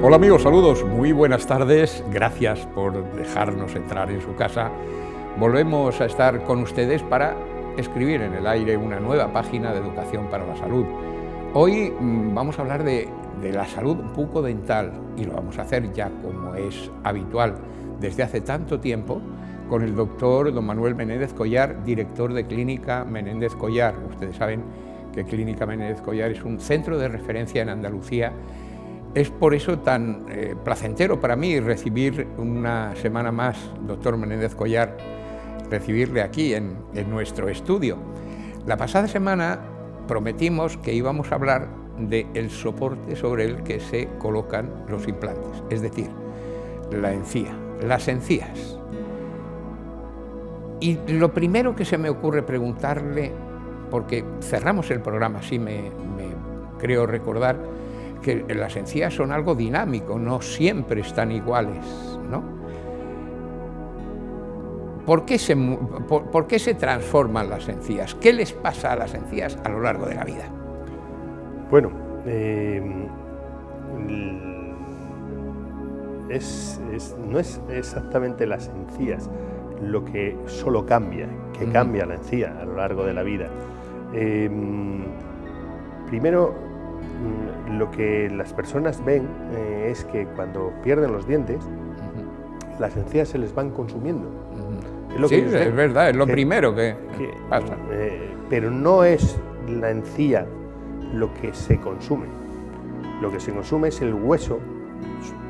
Hola amigos, saludos, muy buenas tardes, gracias por dejarnos entrar en su casa. Volvemos a estar con ustedes para escribir en el aire una nueva página de Educación para la Salud. Hoy vamos a hablar de la salud bucodental y lo vamos a hacer ya como es habitual desde hace tanto tiempo con el doctor don Manuel Menéndez Collar, director de Clínica Menéndez Collar. Ustedes saben que Clínica Menéndez Collar es un centro de referencia en Andalucía. Es por eso tan placentero para mí recibir una semana más, doctor Menéndez Collar, recibirle aquí en nuestro estudio. La pasada semana prometimos que íbamos a hablar del soporte sobre el que se colocan los implantes, es decir, la encía, las encías. Y lo primero que se me ocurre preguntarle, porque cerramos el programa, así me creo recordar, que las encías son algo dinámico, no siempre están iguales, ¿no? ¿Por qué se transforman las encías? ¿Qué les pasa a las encías a lo largo de la vida? Bueno, no es exactamente las encías lo que solo cambia, que cambia la encía a lo largo de la vida. Primero, lo que las personas ven es que cuando pierden los dientes, las encías se les van consumiendo. Es lo sí, que es verdad, es lo primero que pasa. Pero no es la encía lo que se consume. Lo que se consume es el hueso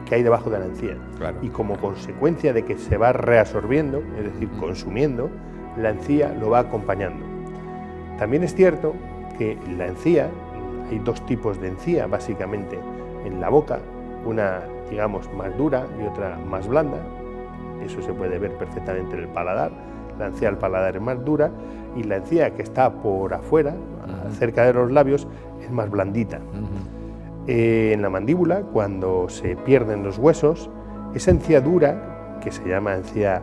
que hay debajo de la encía. Claro, y como consecuencia de que se va reabsorbiendo, es decir, consumiendo, la encía lo va acompañando. También es cierto que la encía, hay dos tipos de encía básicamente en la boca, una digamos más dura y otra más blanda. Eso se puede ver perfectamente en el paladar. La encía del paladar es más dura y la encía que está por afuera, cerca de los labios, es más blandita. En la mandíbula, cuando se pierden los huesos, esa encía dura, que se llama encía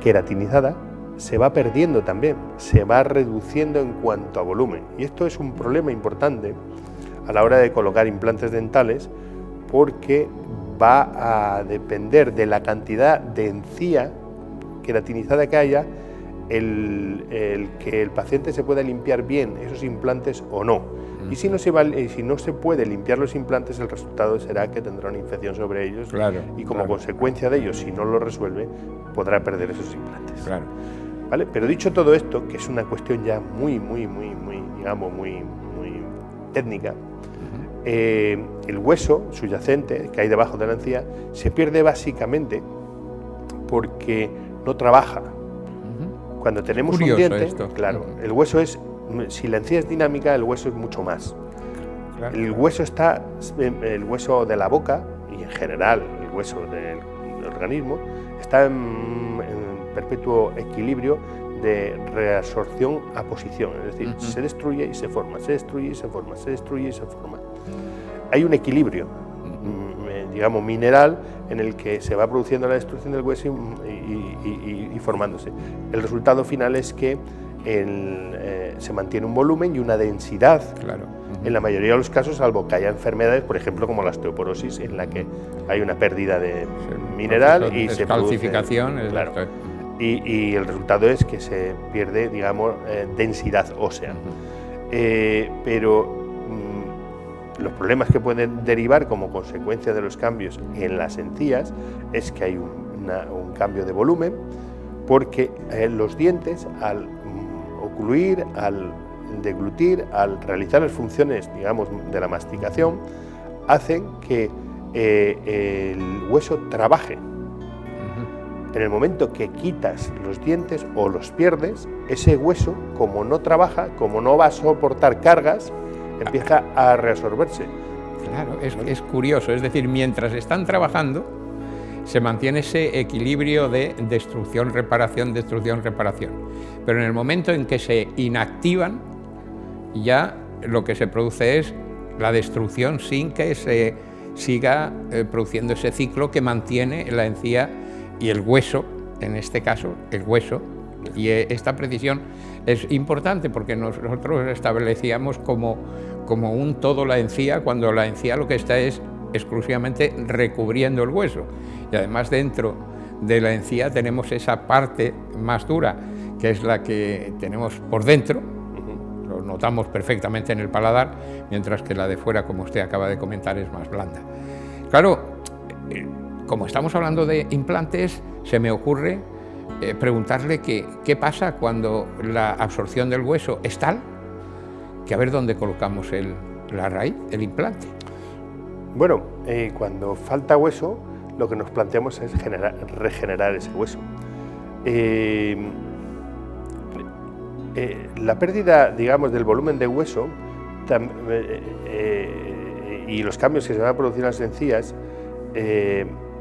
queratinizada, se va perdiendo también, se va reduciendo en cuanto a volumen. Y esto es un problema importante a la hora de colocar implantes dentales, porque va a depender de la cantidad de encía queratinizada que haya, el que el paciente se pueda limpiar bien esos implantes o no. Y si no se puede limpiar los implantes, el resultado será que tendrá una infección sobre ellos, y como consecuencia de ello, si no lo resuelve, podrá perder esos implantes. Claro. ¿Vale? Pero dicho todo esto, que es una cuestión ya muy técnica, el hueso subyacente que hay debajo de la encía se pierde básicamente porque no trabaja. Cuando tenemos un diente, claro, el hueso es, si la encía es dinámica, el hueso es mucho más. Claro. El hueso de la boca y en general el hueso del organismo está en perpetuo equilibrio de reabsorción a posición, es decir, se destruye y se forma, se destruye y se forma, se destruye y se forma. Hay un equilibrio, digamos, mineral, en el que se va produciendo la destrucción del hueso y formándose. El resultado final es que se mantiene un volumen y una densidad, en la mayoría de los casos, salvo que haya enfermedades, por ejemplo, como la osteoporosis, en la que hay una pérdida de mineral y se calcificación. Y el resultado es que se pierde, digamos, densidad ósea. Pero los problemas que pueden derivar como consecuencia de los cambios en las encías es que hay un cambio de volumen, porque los dientes, al ocluir, al deglutir, al realizar las funciones, digamos, de la masticación, hacen que el hueso trabaje. En el momento que quitas los dientes o los pierdes, ese hueso, como no trabaja, como no va a soportar cargas, empieza a reabsorberse. Claro, es curioso, es decir, mientras están trabajando, se mantiene ese equilibrio de destrucción-reparación, destrucción-reparación. Pero en el momento en que se inactivan, ya lo que se produce es la destrucción sin que se siga produciendo ese ciclo que mantiene la encía y el hueso en este caso, el hueso. Y esta precisión es importante porque nosotros establecíamos como un todo la encía, cuando la encía lo que está es exclusivamente recubriendo el hueso. Y además dentro de la encía tenemos esa parte más dura, que es la que tenemos por dentro, lo notamos perfectamente en el paladar, mientras que la de fuera, como usted acaba de comentar, es más blanda. Claro, como estamos hablando de implantes, se me ocurre preguntarle qué pasa cuando la absorción del hueso es tal que a ver dónde colocamos la raíz, el implante. Bueno, cuando falta hueso, lo que nos planteamos es regenerar ese hueso. La pérdida, digamos, del volumen de hueso y los cambios que se van a producir en las encías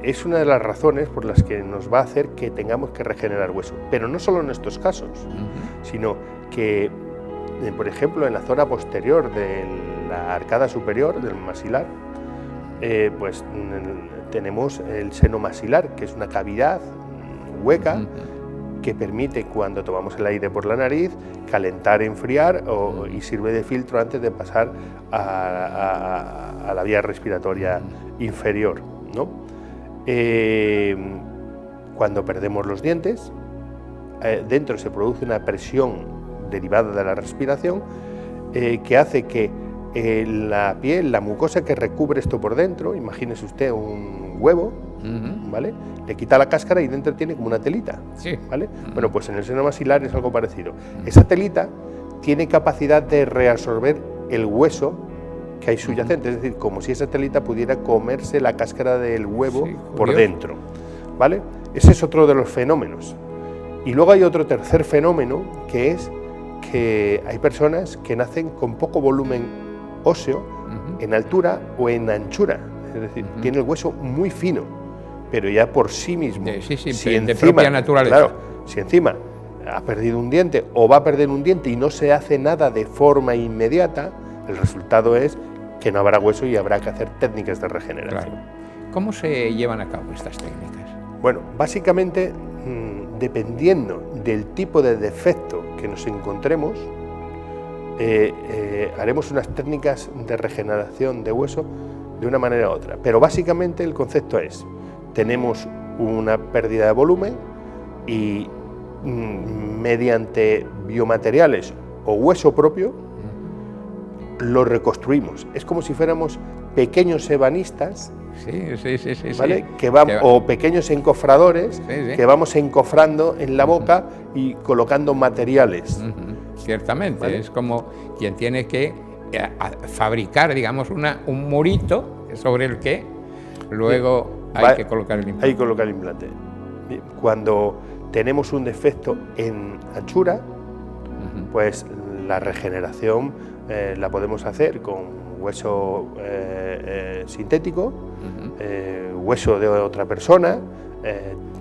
es una de las razones por las que nos va a hacer que tengamos que regenerar hueso. Pero no solo en estos casos, sino que, por ejemplo, en la zona posterior de la arcada superior del maxilar, pues tenemos el seno maxilar, que es una cavidad hueca que permite, cuando tomamos el aire por la nariz, calentar, enfriar y sirve de filtro antes de pasar a la vía respiratoria inferior, ¿no? Cuando perdemos los dientes, dentro se produce una presión derivada de la respiración que hace que la piel, la mucosa que recubre esto por dentro, imagínese usted un huevo, ¿vale? Le quita la cáscara y dentro tiene como una telita, sí. ¿vale? Bueno, pues en el seno maxilar es algo parecido. Esa telita tiene capacidad de reabsorber el hueso que hay subyacente, es decir, como si esa telita pudiera comerse la cáscara del huevo por dentro, ¿vale? Ese es otro de los fenómenos. Y luego hay otro tercer fenómeno, que es que hay personas que nacen con poco volumen óseo en altura o en anchura, es decir, tiene el hueso muy fino, pero ya por sí mismo. De propia naturaleza. Claro, si encima ha perdido un diente o va a perder un diente y no se hace nada de forma inmediata, el resultado es que no habrá hueso y habrá que hacer técnicas de regeneración. Claro. ¿Cómo se llevan a cabo estas técnicas? Bueno, básicamente, dependiendo del tipo de defecto que nos encontremos, haremos unas técnicas de regeneración de hueso de una manera u otra. Pero básicamente el concepto es, tenemos una pérdida de volumen y mediante biomateriales o hueso propio, lo reconstruimos. Es como si fuéramos pequeños ebanistas, ¿vale? O pequeños encofradores que vamos encofrando en la boca y colocando materiales. Ciertamente, ¿vale? Es como quien tiene que fabricar, digamos, un murito sobre el que luego hay que colocar el implante. Hay que colocar el implante. Cuando tenemos un defecto en anchura, pues la regeneración la podemos hacer con hueso sintético, hueso de otra persona,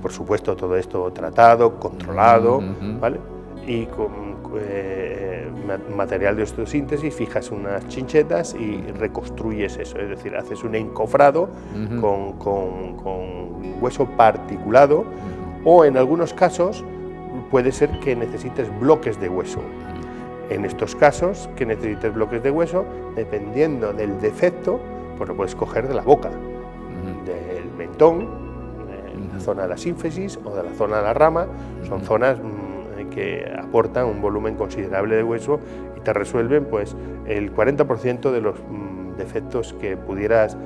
por supuesto todo esto tratado, controlado, ¿vale? Y con material de osteosíntesis fijas unas chinchetas y reconstruyes eso, es decir, haces un encofrado con hueso particulado, o en algunos casos puede ser que necesites bloques de hueso. En estos casos, que necesites bloques de hueso, dependiendo del defecto, pues lo puedes coger de la boca, del mentón, de la zona de la sínfisis o de la zona de la rama. Son zonas que aportan un volumen considerable de hueso y te resuelven pues el 40% de los defectos que pudieras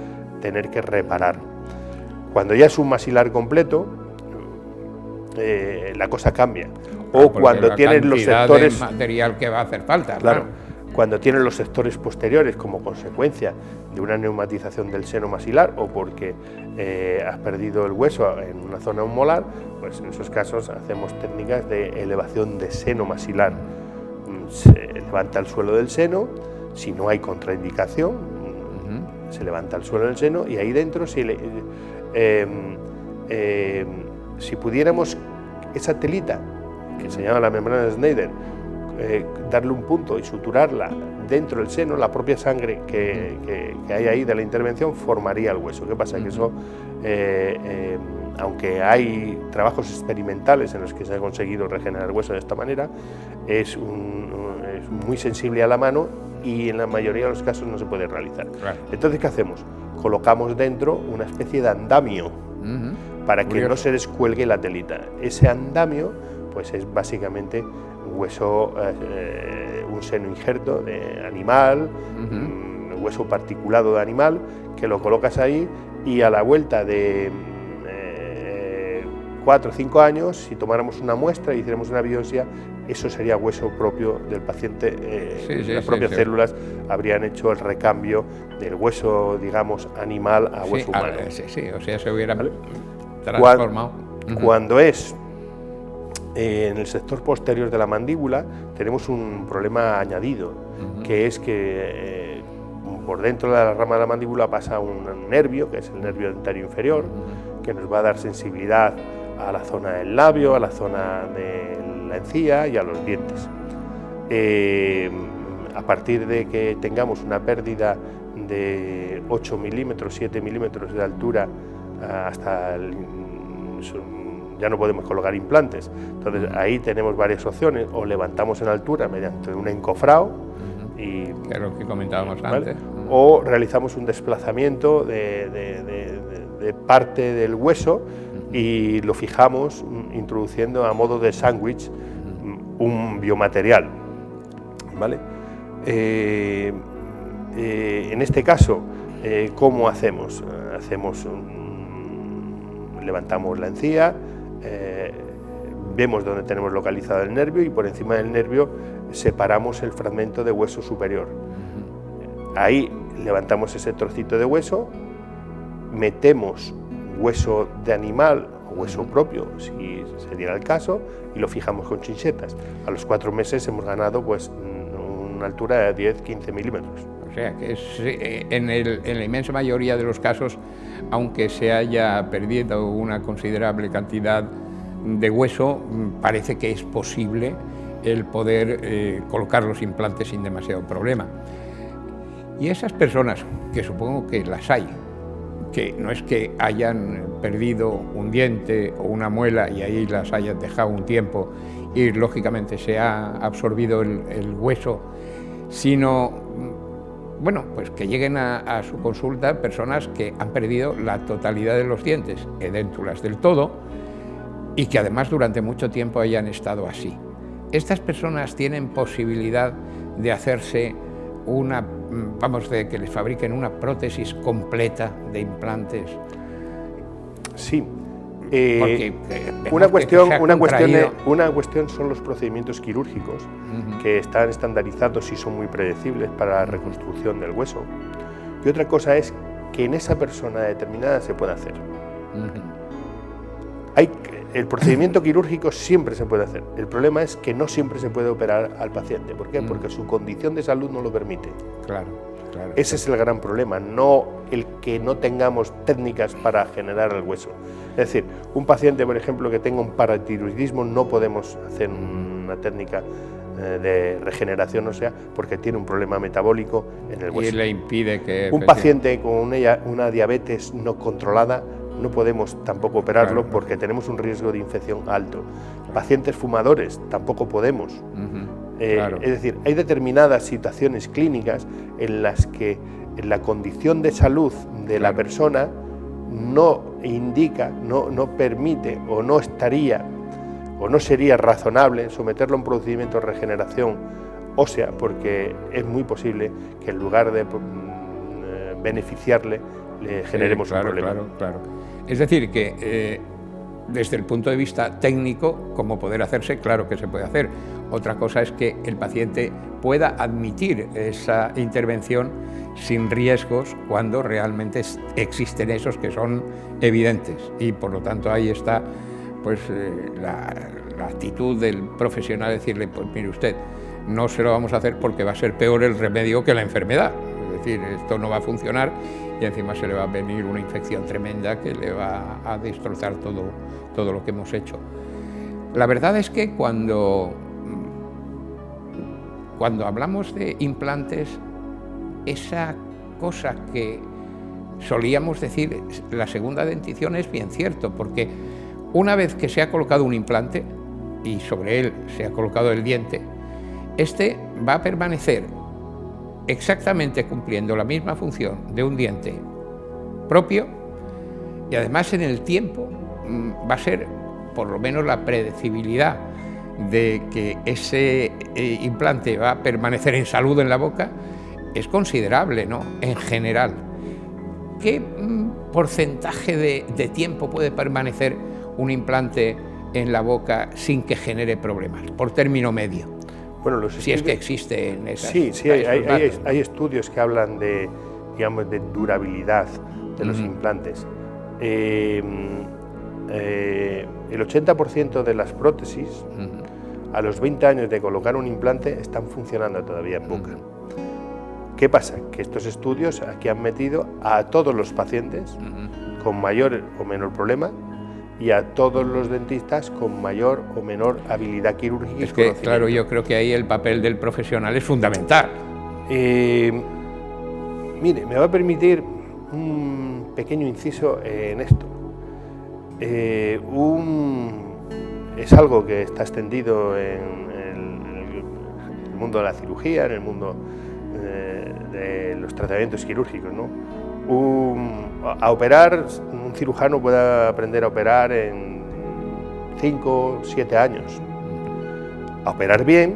tener que reparar. Cuando ya es un maxilar completo, la cosa cambia. O cuando tienen los sectores de material que va a hacer falta. Claro, cuando tienen los sectores posteriores como consecuencia de una neumatización del seno maxilar o porque has perdido el hueso en una zona molar, pues en esos casos hacemos técnicas de elevación de seno maxilar. Se levanta el suelo del seno, si no hay contraindicación, se levanta el suelo del seno y ahí dentro si pudiéramos esa telita que se llama la membrana de Schneider, darle un punto y suturarla dentro del seno, la propia sangre que hay ahí de la intervención formaría el hueso. ¿Qué pasa? Que eso aunque hay trabajos experimentales en los que se ha conseguido regenerar hueso de esta manera, es muy sensible a la mano y en la mayoría de los casos no se puede realizar. Claro. Entonces, ¿qué hacemos? Colocamos dentro una especie de andamio para que no se descuelgue la telita. Ese andamio pues es básicamente hueso, un seno injerto de animal, hueso particulado de animal, que lo colocas ahí y a la vuelta de 4 o 5 años, si tomáramos una muestra y hiciéramos una biopsia, eso sería hueso propio del paciente. Las propias células habrían hecho el recambio del hueso, digamos, animal a hueso humano. O sea, se hubiera transformado. Cuando es en el sector posterior de la mandíbula, tenemos un problema añadido, que es que por dentro de la rama de la mandíbula pasa un nervio, que es el nervio dentario inferior, que nos va a dar sensibilidad a la zona del labio, a la zona de la encía y a los dientes. A partir de que tengamos una pérdida de 8 milímetros, 7 milímetros de altura, hasta ya no podemos colocar implantes. Entonces ahí tenemos varias opciones: o levantamos en altura mediante un encofrado, que es lo que comentábamos antes, o realizamos un desplazamiento de parte del hueso y lo fijamos introduciendo a modo de sándwich un biomaterial, ¿vale? En este caso, ¿cómo hacemos? Levantamos la encía, vemos dónde tenemos localizado el nervio y por encima del nervio separamos el fragmento de hueso superior. Ahí levantamos ese trocito de hueso, metemos hueso de animal o hueso propio, si se diera el caso, y lo fijamos con chinchetas. A los 4 meses hemos ganado pues una altura de 10-15 milímetros. O sea que en la inmensa mayoría de los casos, aunque se haya perdido una considerable cantidad de hueso, parece que es posible el poder colocar los implantes sin demasiado problema. Y esas personas, que supongo que las hay, que no es que hayan perdido un diente o una muela y ahí las hayan dejado un tiempo y lógicamente se ha absorbido el hueso, sino, bueno, pues que lleguen a su consulta personas que han perdido la totalidad de los dientes, edéntulas del todo, y que además durante mucho tiempo hayan estado así. Estas personas tienen posibilidad de hacerse de que les fabriquen una prótesis completa de implantes. Sí. Porque, una cuestión son los procedimientos quirúrgicos, que están estandarizados y son muy predecibles para la reconstrucción del hueso. Y otra cosa es que en esa persona determinada se puede hacer. El procedimiento quirúrgico siempre se puede hacer. El problema es que no siempre se puede operar al paciente. ¿Por qué? Porque su condición de salud no lo permite. Claro. Ese es el gran problema, no el que no tengamos técnicas para generar el hueso. Es decir, un paciente, por ejemplo, que tenga un paratiroidismo, no podemos hacer una técnica de regeneración ósea porque tiene un problema metabólico en el hueso. Y le impide que... Un paciente con una diabetes no controlada, no podemos tampoco operarlo porque tenemos un riesgo de infección alto. Pacientes fumadores, tampoco podemos. Es decir, hay determinadas situaciones clínicas en las que la condición de salud de la persona no indica, no permite o no estaría o no sería razonable someterlo a un procedimiento de regeneración ósea, porque es muy posible que en lugar de beneficiarle le generemos un problema. Claro. Es decir, que desde el punto de vista técnico, como poder hacerse, claro que se puede hacer. Otra cosa es que el paciente pueda admitir esa intervención sin riesgos cuando realmente existen esos que son evidentes. Y por lo tanto ahí está pues, la actitud del profesional, decirle, pues mire usted, no se lo vamos a hacer porque va a ser peor el remedio que la enfermedad. Es decir, esto no va a funcionar y encima se le va a venir una infección tremenda que le va a destrozar todo lo que hemos hecho. La verdad es que cuando hablamos de implantes, esa cosa que solíamos decir, la segunda dentición es bien cierto, porque una vez que se ha colocado un implante y sobre él se ha colocado el diente, este va a permanecer exactamente cumpliendo la misma función de un diente propio, y además en el tiempo va a ser, por lo menos la predecibilidad de que ese implante va a permanecer en salud en la boca es considerable, ¿no? En general. ¿Qué porcentaje de tiempo puede permanecer un implante en la boca sin que genere problemas, por término medio? Bueno, los si es que existe en esas. Sí, hay estudios que hablan de, digamos, de durabilidad de los implantes. El 80% de las prótesis, a los 20 años de colocar un implante, están funcionando todavía en boca. ¿Qué pasa? Que estos estudios aquí han metido a todos los pacientes con mayor o menor problema y a todos los dentistas con mayor o menor habilidad quirúrgica. Es que, claro, yo creo que ahí el papel del profesional es fundamental. Mire, me va a permitir un pequeño inciso en esto. Es algo que está extendido en el mundo de la cirugía, en el mundo de los tratamientos quirúrgicos, ¿no? A operar, un cirujano puede aprender a operar en 5 o 7 años. A operar bien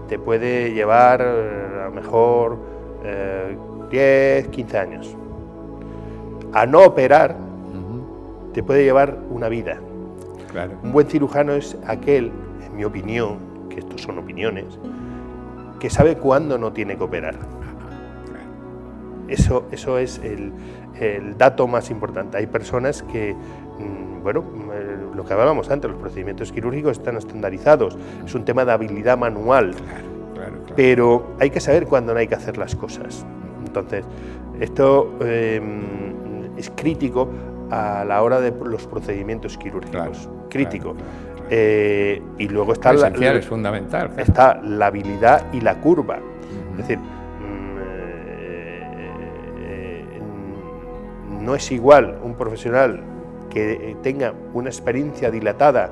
te puede llevar a lo mejor 10, 15 años. A no operar te puede llevar una vida. Claro. Un buen cirujano es aquel, en mi opinión, que estos son opiniones, que sabe cuándo no tiene que operar. Eso es el dato más importante. Hay personas que, bueno, lo que hablábamos antes, los procedimientos quirúrgicos están estandarizados, es un tema de habilidad manual, claro. Pero hay que saber cuándo no hay que hacer las cosas. Entonces, esto es crítico a la hora de los procedimientos quirúrgicos, crítico. Claro. Y luego está es fundamental. Claro. Está la habilidad y la curva. Es decir, no es igual un profesional que tenga una experiencia dilatada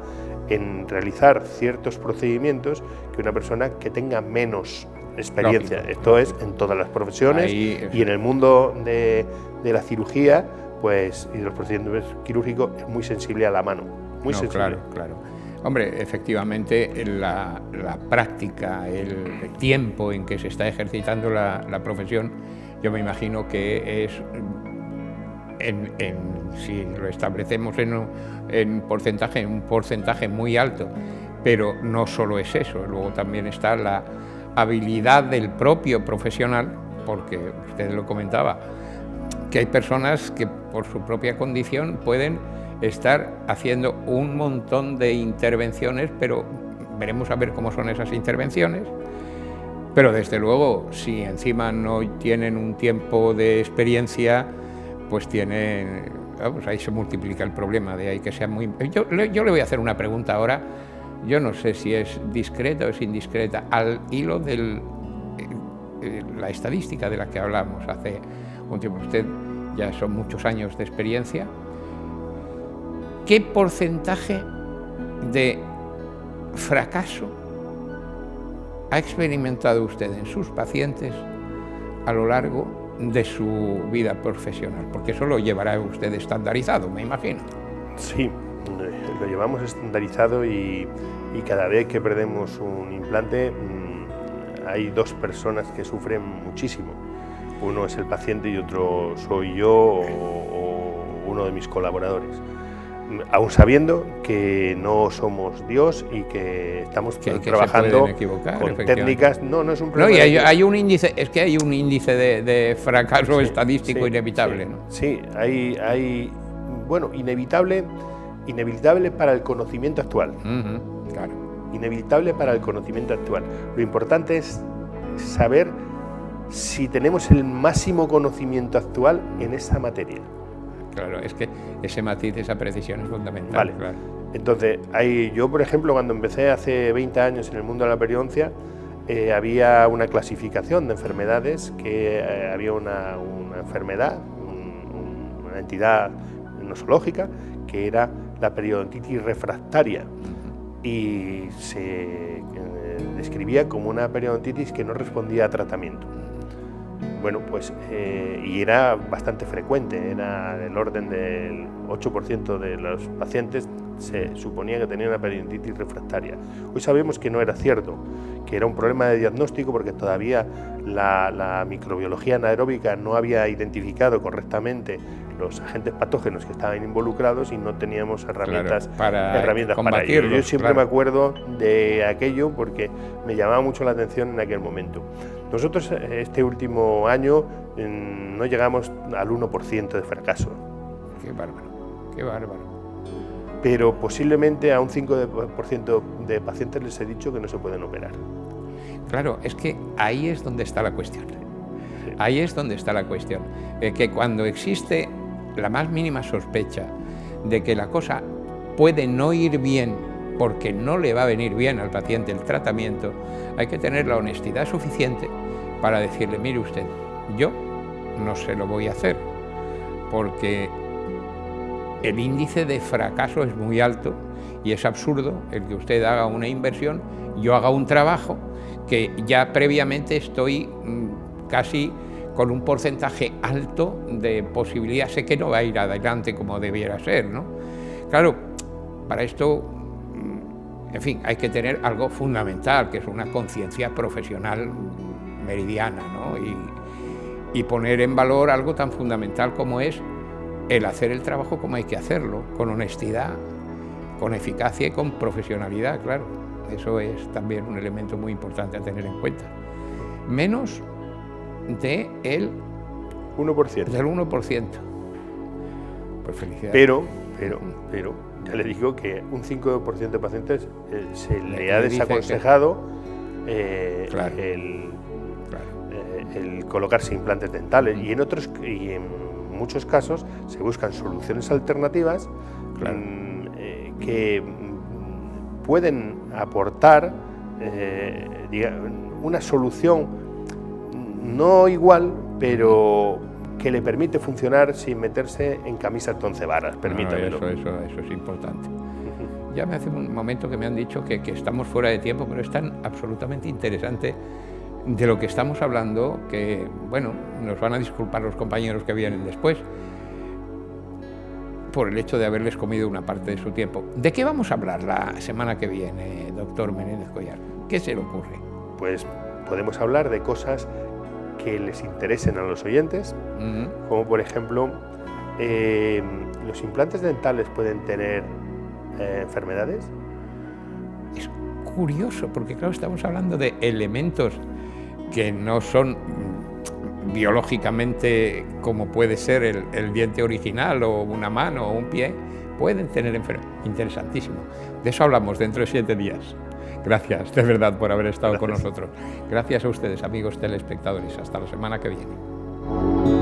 en realizar ciertos procedimientos que una persona que tenga menos experiencia. Esto es en todas las profesiones y en el mundo de la cirugía, pues, y de los procedimientos quirúrgicos, es muy sensible a la mano, muy sensible. Claro. Hombre, efectivamente, la práctica, el tiempo en que se está ejercitando la profesión, yo me imagino que es, si lo establecemos en porcentaje, un porcentaje muy alto, pero no solo es eso, luego también está la habilidad del propio profesional, porque usted lo comentaba, que hay personas que por su propia condición pueden estar haciendo un montón de intervenciones, pero veremos a ver cómo son esas intervenciones. Pero desde luego, si encima no tienen un tiempo de experiencia, pues pues ahí se multiplica el problema, de ahí que sea muy... Yo le voy a hacer una pregunta ahora, yo no sé si es discreta o es indiscreta, al hilo de la estadística de la que hablamos hace un tiempo. Usted ya son muchos años de experiencia. ¿Qué porcentaje de fracaso ha experimentado usted en sus pacientes a lo largo de su vida profesional? Porque eso lo llevará usted estandarizado, me imagino. Sí, lo llevamos estandarizado y cada vez que perdemos un implante hay dos personas que sufren muchísimo. Uno es el paciente y otro soy yo o uno de mis colaboradores. Aún sabiendo que no somos Dios y que estamos trabajando con técnicas, no es un problema. No, y hay un índice, es que hay un índice de fracaso estadístico inevitable, ¿no? Sí, hay bueno, inevitable para el conocimiento actual. Claro. Inevitable para el conocimiento actual. Lo importante es saber si tenemos el máximo conocimiento actual en esa materia. Claro, es que ese matiz, esa precisión es fundamental. Vale. Claro. Entonces, yo, por ejemplo, cuando empecé hace 20 años en el mundo de la periodoncia, había una clasificación de enfermedades, que había una enfermedad una entidad nosológica, que era la periodontitis refractaria, y se describía como una periodontitis que no respondía a tratamiento. Bueno, pues, y era bastante frecuente, era del orden del 8% de los pacientes se suponía que tenían una periodontitis refractaria. Hoy sabemos que no era cierto, que era un problema de diagnóstico porque todavía la microbiología anaeróbica no había identificado correctamente los agentes patógenos que estaban involucrados y no teníamos herramientas, para ello. Yo siempre me acuerdo de aquello porque me llamaba mucho la atención en aquel momento. Nosotros este último año no llegamos al 1% de fracaso. Qué bárbaro, qué bárbaro. Pero posiblemente a un 5% de pacientes les he dicho que no se pueden operar. Claro, es que ahí es donde está la cuestión. Sí. Ahí es donde está la cuestión. Que cuando existe la más mínima sospecha de que la cosa puede no ir bien porque no le va a venir bien al paciente el tratamiento, hay que tener la honestidad suficiente para decirle, mire usted, yo no se lo voy a hacer, porque el índice de fracaso es muy alto y es absurdo el que usted haga una inversión, yo haga un trabajo que ya previamente estoy casi con un porcentaje alto de posibilidad, sé que no va a ir adelante como debiera ser, ¿no? Claro, para esto, en fin, hay que tener algo fundamental, que es una conciencia profesional meridiana, ¿no? Y poner en valor algo tan fundamental como es el hacer el trabajo como hay que hacerlo, con honestidad, con eficacia y con profesionalidad, claro. Eso es también un elemento muy importante a tener en cuenta. Menos del 1%. Del 1%. Pues felicidades. Pero, ya le digo que un 5% de pacientes se le ha desaconsejado el colocarse implantes dentales y en muchos casos se buscan soluciones alternativas que pueden aportar una solución no igual, pero que le permite funcionar sin meterse en camisa de 11 varas, permítamelo. Eso es importante. Ya me hace un momento que me han dicho que estamos fuera de tiempo, pero es tan absolutamente interesante de lo que estamos hablando que, bueno, nos van a disculpar los compañeros que vienen después por el hecho de haberles comido una parte de su tiempo. ¿De qué vamos a hablar la semana que viene, doctor Menéndez Collar? ¿Qué se le ocurre? Pues podemos hablar de cosas que les interesen a los oyentes, como por ejemplo, ¿los implantes dentales pueden tener enfermedades? Es curioso, porque claro, estamos hablando de elementos que no son biológicamente como puede ser el diente original o una mano o un pie, pueden tener enfermedades. Interesantísimo. De eso hablamos dentro de 7 días. Gracias, de verdad, por haber estado con nosotros. Gracias a ustedes, amigos telespectadores. Hasta la semana que viene.